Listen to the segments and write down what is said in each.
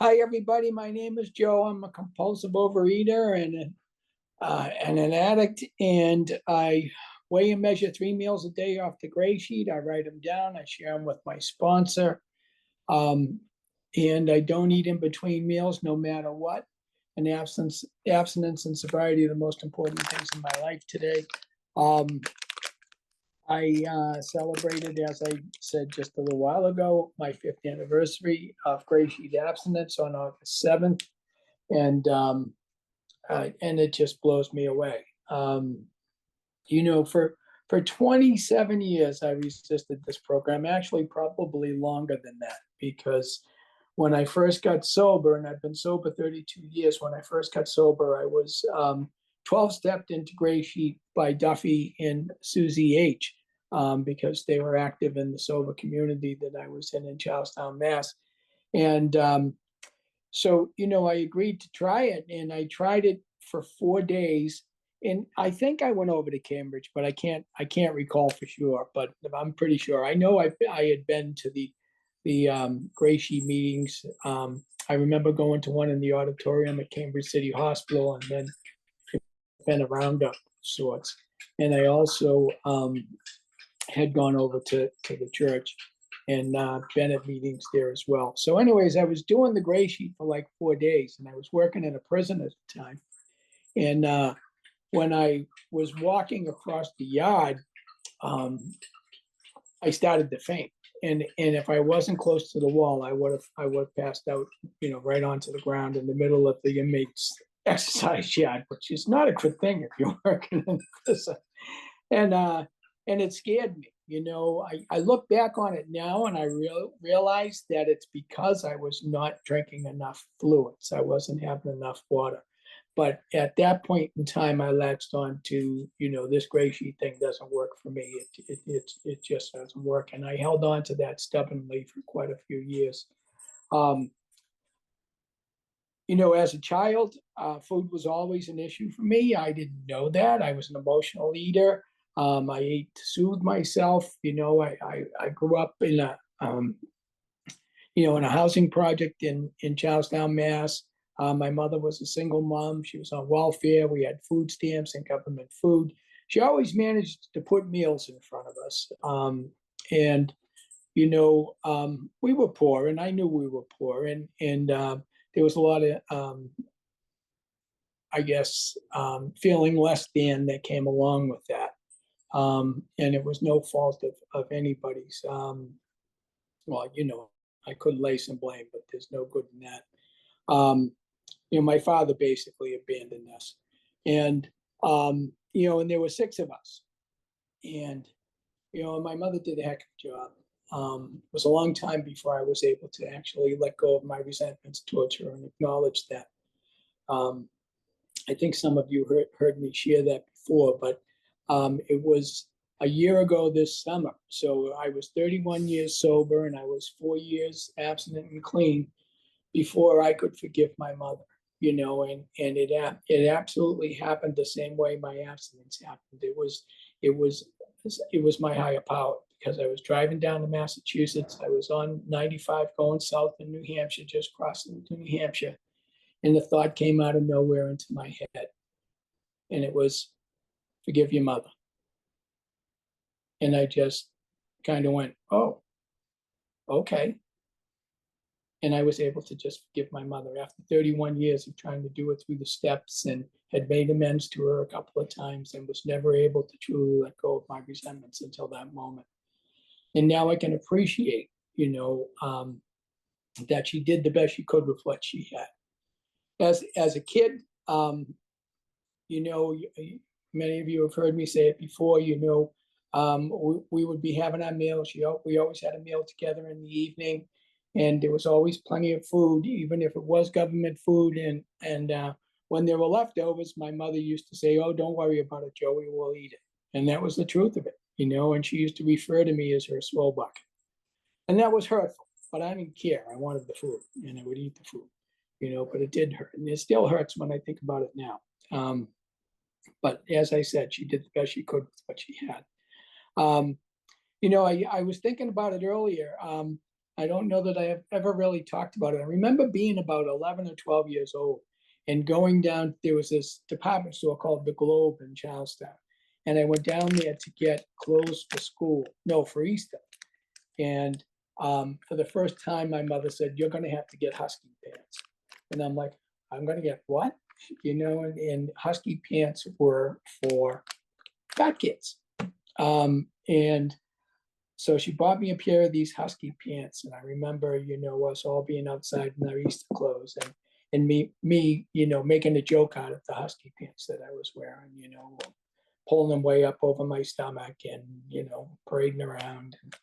Hi, everybody. My name is Joe. I'm a compulsive overeater and an addict, and I weigh and measure 3 meals a day off the gray sheet. I write them down. I share them with my sponsor, um, and I don't eat in between meals, no matter what. And abstinence, and sobriety are the most important things in my life today. Um, I celebrated, as I said just a little while ago, my 5th anniversary of Gray Sheet Abstinence on August 7th, and it just blows me away. For 27 years, I resisted this program. Actually, probably longer than that, because when I first got sober, and I've been sober 32 years, when I first got sober, I was 12 stepped into Gray Sheet by Duffy and Susie H. Because they were active in the sober community that I was in Charlestown, Mass. And so, I agreed to try it, and I tried it for 4 days. And I think I went over to Cambridge, but I can't recall for sure. But I'm pretty sure. I know I had been to the Gray Sheet meetings. I remember going to one in the auditorium at Cambridge City Hospital, and then been a roundup of sorts. And I also had gone over to the church and been at meetings there as well. So anyways, I was doing the Gray Sheet for like 4 days, and I was working in a prison at the time. And when I was walking across the yard, I started to faint. And if I wasn't close to the wall, I would have passed out, right onto the ground in the middle of the inmates' exercise yard, which is not a good thing if you're working in prison. And it scared me. I look back on it now, and I realized that it's because I was not drinking enough fluids. I wasn't having enough water. But at that point in time, I latched on to, this Gray Sheet thing doesn't work for me. It just doesn't work. And I held on to that stubbornly for quite a few years. As a child, food was always an issue for me. I didn't know that. I was an emotional eater. I ate to soothe myself. I grew up in a housing project in Charlestown, Mass. My mother was a single mom. She was on welfare. We had food stamps and government food. She always managed to put meals in front of us. And we were poor, and I knew we were poor, and there was a lot of feeling less than that came along with that. And it was no fault of anybody's. I could lay some blame, but there's no good in that. My father basically abandoned us, and and there were 6 of us, and my mother did a heck of a job. It was a long time before I was able to actually let go of my resentments towards her and acknowledge that. I think some of you heard me share that before, but it was a year ago this summer. So I was 31 years sober, and I was 4 years abstinent and clean before I could forgive my mother. And it absolutely happened the same way my abstinence happened. It was my higher power, because I was driving down to Massachusetts. I was on 95 going south in New Hampshire, just crossing to New Hampshire. And the thought came out of nowhere into my head. And it was, forgive your mother. And I just kind of went, oh, okay. And I was able to just forgive my mother after 31 years of trying to do it through the steps, and had made amends to her a couple of times, and was never able to truly let go of my resentments until that moment. And now I can appreciate, that she did the best she could with what she had. As a kid, many of you have heard me say it before, we would be having our meals. We always had a meal together in the evening, and there was always plenty of food, even if it was government food. And when there were leftovers, my mother used to say, "Oh, don't worry about it, Joey, we'll eat it." And that was the truth of it, and she used to refer to me as her swell bucket. And that was hurtful, but I didn't care. I wanted the food, and I would eat the food, but it did hurt. And it still hurts when I think about it now. But as I said, she did the best she could with what she had. I was thinking about it earlier. I don't know that I have ever really talked about it. I remember being about 11 or 12 years old and going down. There was this department store called the Globe in Charlestown. And I went down there to get clothes for school, no, for Easter. And for the first time, my mother said, "You're going to have to get husky pants." And I'm like, "I'm going to get what?" And husky pants were for fat kids. And so she bought me a pair of these husky pants. And I remember, us all being outside in our Easter clothes and me, making a joke out of the husky pants that I was wearing, pulling them way up over my stomach and, parading around and,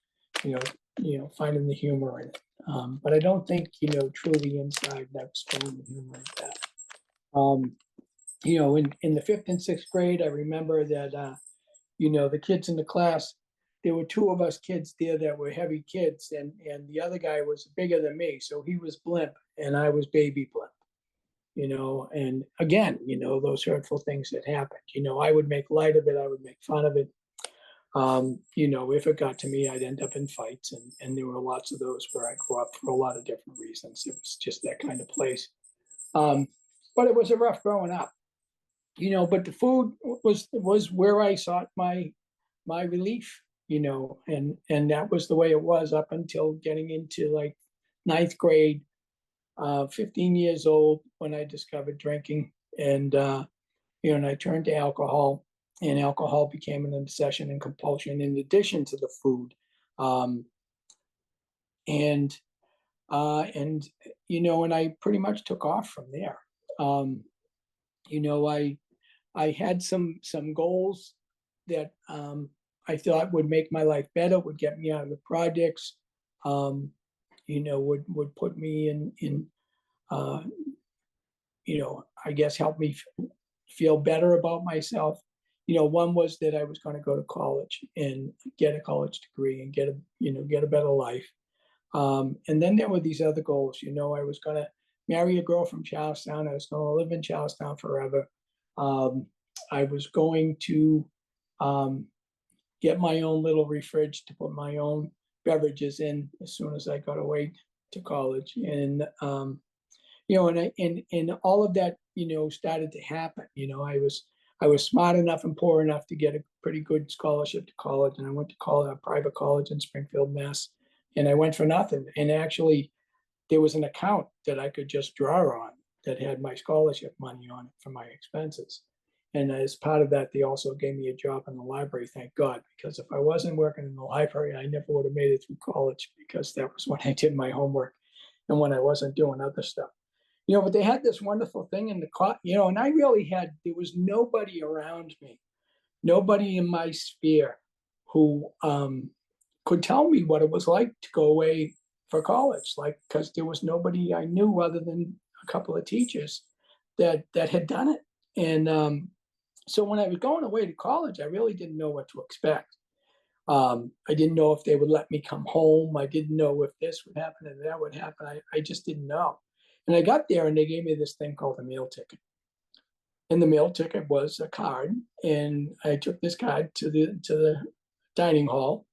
finding the humor in it. But I don't think, truly inside that was finding the humor in that. In the 5th and 6th grade, I remember that, the kids in the class, there were 2 of us kids there that were heavy kids, and the other guy was bigger than me. So he was blimp and I was baby blimp, and again, those hurtful things that happened, I would make light of it. I would make fun of it. If it got to me, I'd end up in fights, and there were lots of those where I grew up for a lot of different reasons. It was just that kind of place. But it was a rough growing up, but the food was where I sought my relief, and that was the way it was up until getting into like 9th grade, 15 years old when I discovered drinking, and I turned to alcohol, and alcohol became an obsession and compulsion in addition to the food. And I pretty much took off from there. I had some goals that I thought would make my life better, would get me out of the projects, would put me in I guess help me feel better about myself. One was that I was going to go to college and get a college degree and get a better life. And then there were these other goals. I was going to marry a girl from Charlestown. I was going to live in Charlestown forever. I was going to get my own little refrige to put my own beverages in as soon as I got away to college. And and all of that, started to happen. I was smart enough and poor enough to get a pretty good scholarship to college, and I went to college, a private college in Springfield, Mass. And I went for nothing. And actually, there was an account that I could just draw on that had my scholarship money on it for my expenses. And as part of that, they also gave me a job in the library, thank God, because if I wasn't working in the library, I never would have made it through college, because that was when I did my homework and when I wasn't doing other stuff. But they had this wonderful thing in the and I really there was nobody around me, nobody in my sphere who could tell me what it was like to go away for college, because there was nobody I knew other than a couple of teachers that had done it. And so when I was going away to college, I really didn't know what to expect. I didn't know if they would let me come home. I didn't know if this would happen and that would happen. I just didn't know. And I got there and they gave me this thing called a meal ticket. And the meal ticket was a card. And I took this card to the dining hall.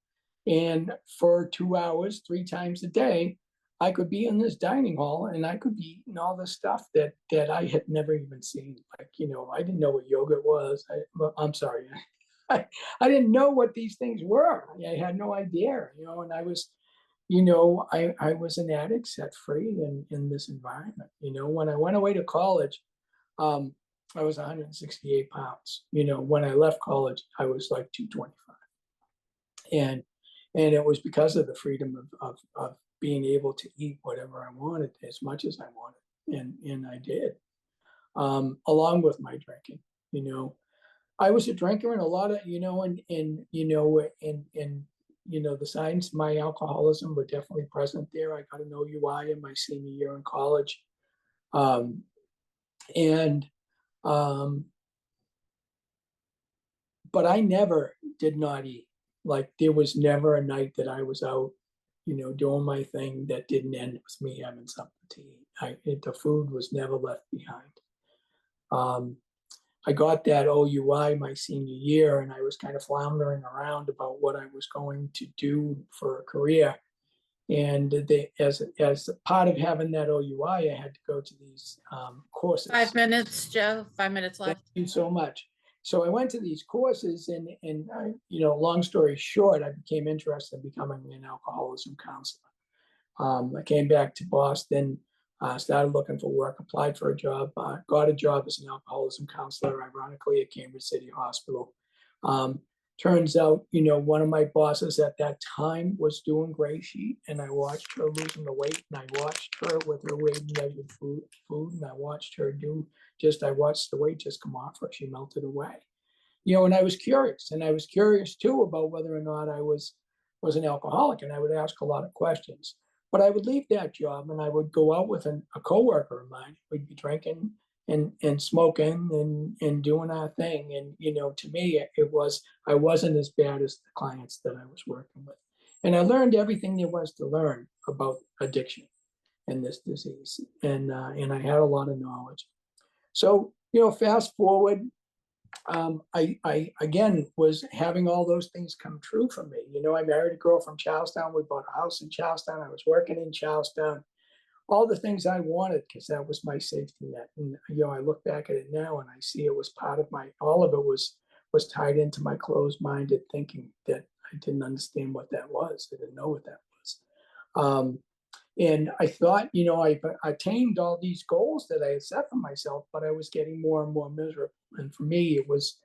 And for 2 hours, 3 times a day, I could be in this dining hall and I could be eating all the stuff that I had never even seen. I didn't know what yogurt was. I'm sorry. I didn't know what these things were. I had no idea, and I was, I was an addict set free in this environment. When I went away to college, I was 168 pounds. When I left college, I was like 225. And it was because of the freedom of being able to eat whatever I wanted as much as I wanted. And I did, along with my drinking. I was a drinker, and a lot of, the signs of my alcoholism were definitely present there. I got an OUI in my senior year in college. But I never did not eat. There was never a night that I was out, doing my thing that didn't end with me having something to eat. The food was never left behind. I got that OUI my senior year, and I was kind of floundering around about what I was going to do for a career. And they, as part of having that OUI, I had to go to these courses. 5 minutes, Joe. 5 minutes Thank left. you so much. So I went to these courses, and I, long story short, I became interested in becoming an alcoholism counselor. I came back to Boston, started looking for work, applied for a job, got a job as an alcoholism counselor, ironically at Cambridge City Hospital. Turns out, one of my bosses at that time was doing Gray Sheet, and I watched her losing the weight, and I watched her with her weight and measured food, and I watched her I watched the weight just come off her. She melted away. And I was curious, too about whether or not I was an alcoholic, and I would ask a lot of questions. But I would leave that job, and I would go out with a coworker of mine. We'd be drinking and smoking and doing our thing. And, to me, I wasn't as bad as the clients that I was working with. And I learned everything there was to learn about addiction and this disease. And I had a lot of knowledge. So, fast forward, I again was having all those things come true for me. I married a girl from Charlestown. We bought a house in Charlestown. I was working in Charlestown. All the things I wanted, because that was my safety net. And I look back at it now and I see it was part of all of it was tied into my closed-minded thinking that I didn't understand what that was. I didn't know what that was. And I thought, I attained all these goals that I had set for myself, but I was getting more and more miserable. And for me, it was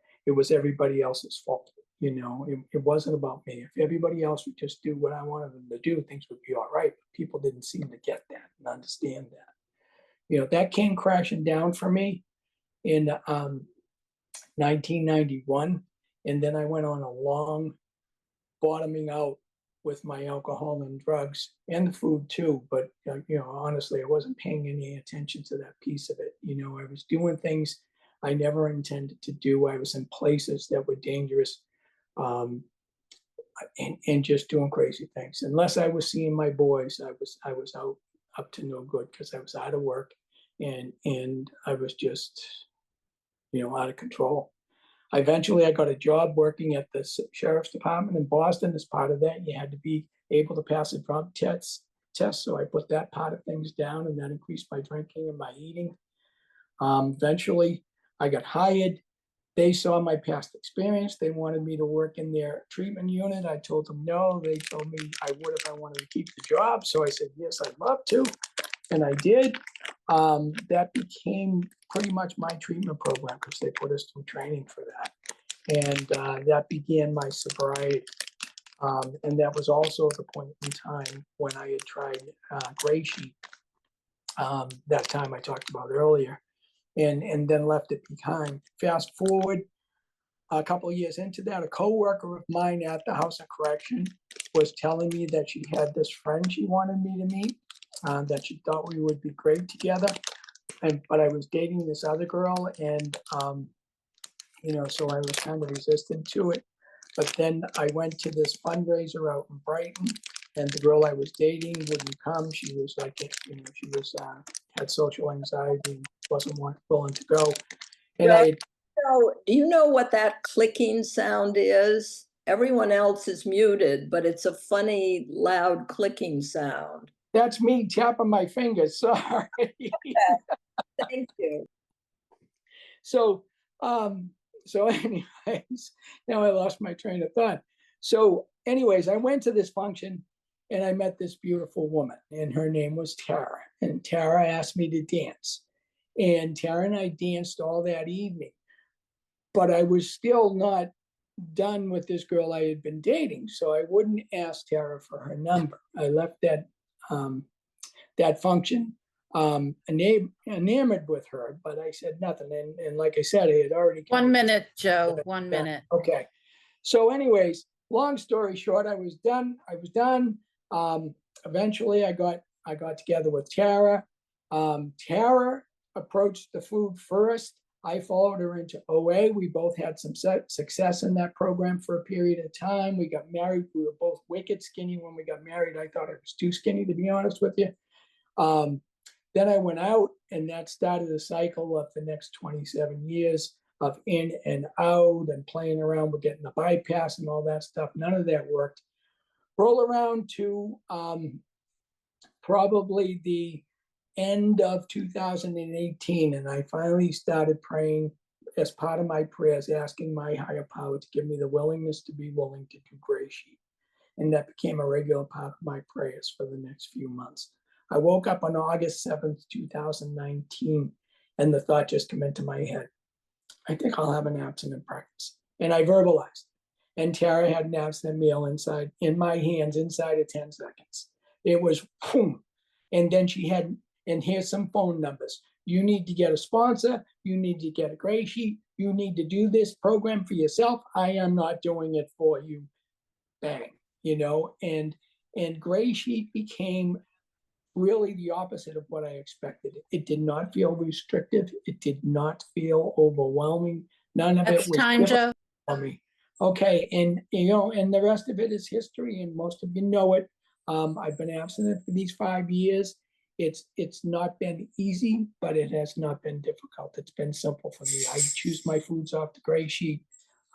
everybody else's fault. It wasn't about me. If everybody else would just do what I wanted them to do, things would be all right. But people didn't seem to get that and understand that. That came crashing down for me in 1991. And then I went on a long bottoming out with my alcohol and drugs and the food too. But, honestly, I wasn't paying any attention to that piece of it. I was doing things I never intended to do. I was in places that were dangerous. And just doing crazy things. Unless I was seeing my boys, I was out up to no good because I was out of work, and I was just, out of control. Eventually, I got a job working at the sheriff's department in Boston. As part of that, you had to be able to pass a drug test. So I put that part of things down, and that increased my drinking and my eating. Eventually, I got hired. They saw my past experience. They wanted me to work in their treatment unit. I told them no. They told me I would if I wanted to keep the job. So I said, yes, I'd love to. And I did. That became pretty much my treatment program because they put us through training for that. And that began my sobriety. And that was also the point in time when I had tried Gray Sheet, that time I talked about earlier. And then left it behind. Fast forward a couple of years into that, a coworker of mine at the House of Correction was telling me that she had this friend she wanted me to meet, that she thought we would be great together. But I was dating this other girl, and so I was kind of resistant to it. But then I went to this fundraiser out in Brighton, and the girl I was dating wouldn't come. She was like, she was had social anxiety and wasn't willing to go. And do you know what that clicking sound is? Everyone else is muted, but it's a funny, loud clicking sound. That's me tapping my fingers. Sorry. Thank you. So anyways, now I lost my train of thought. So anyways, I went to this function and I met this beautiful woman, and her name was Tara. And Tara asked me to dance. And Tara and I danced all that evening. But I was still not done with this girl I had been dating. So I wouldn't ask Tara for her number. I left that function enamored with her, but I said nothing. And like I said, I had already— 1 minute, Joe, 1 minute. Okay. So anyways, long story short, I was done. Eventually I got together with Tara. Tara approached the food first. I followed her into OA. We both had some success in that program for a period of time. We got married. We were both wicked skinny when we got married. I thought I was too skinny, to be honest with you. Then I went out, and that started a cycle of the next 27 years of in and out and playing around with getting the bypass and all that stuff. None of that worked. Roll around to probably the end of 2018, and I finally started praying as part of my prayers, asking my higher power to give me the willingness to be willing to do Grey Sheet. And that became a regular part of my prayers for the next few months. I woke up on August 7th, 2019, and the thought just came into my head, I think I'll have an abstinent practice. And I verbalized. And Tara had an abstinent meal inside, in my hands, inside of 10 seconds. It was boom. And then she had, and here's some phone numbers. You need to get a sponsor. You need to get a Grey Sheet. You need to do this program for yourself. I am not doing it for you. Bang, you know, and Grey Sheet became really the opposite of what I expected. It did not feel restrictive. It did not feel overwhelming. None of That's it was time, Joe. for me. Okay, and you know, and the rest of it is history, and most of you know it. I've been abstinent for these 5 years. It's not been easy, but it has not been difficult. It's been simple for me. I choose my foods off the Grey Sheet.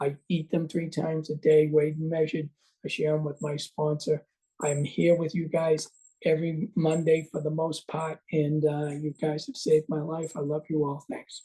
I eat them 3 times a day, weighed and measured. I share them with my sponsor. I'm here with you guys every Monday for the most part, and you guys have saved my life. I love you all. Thanks.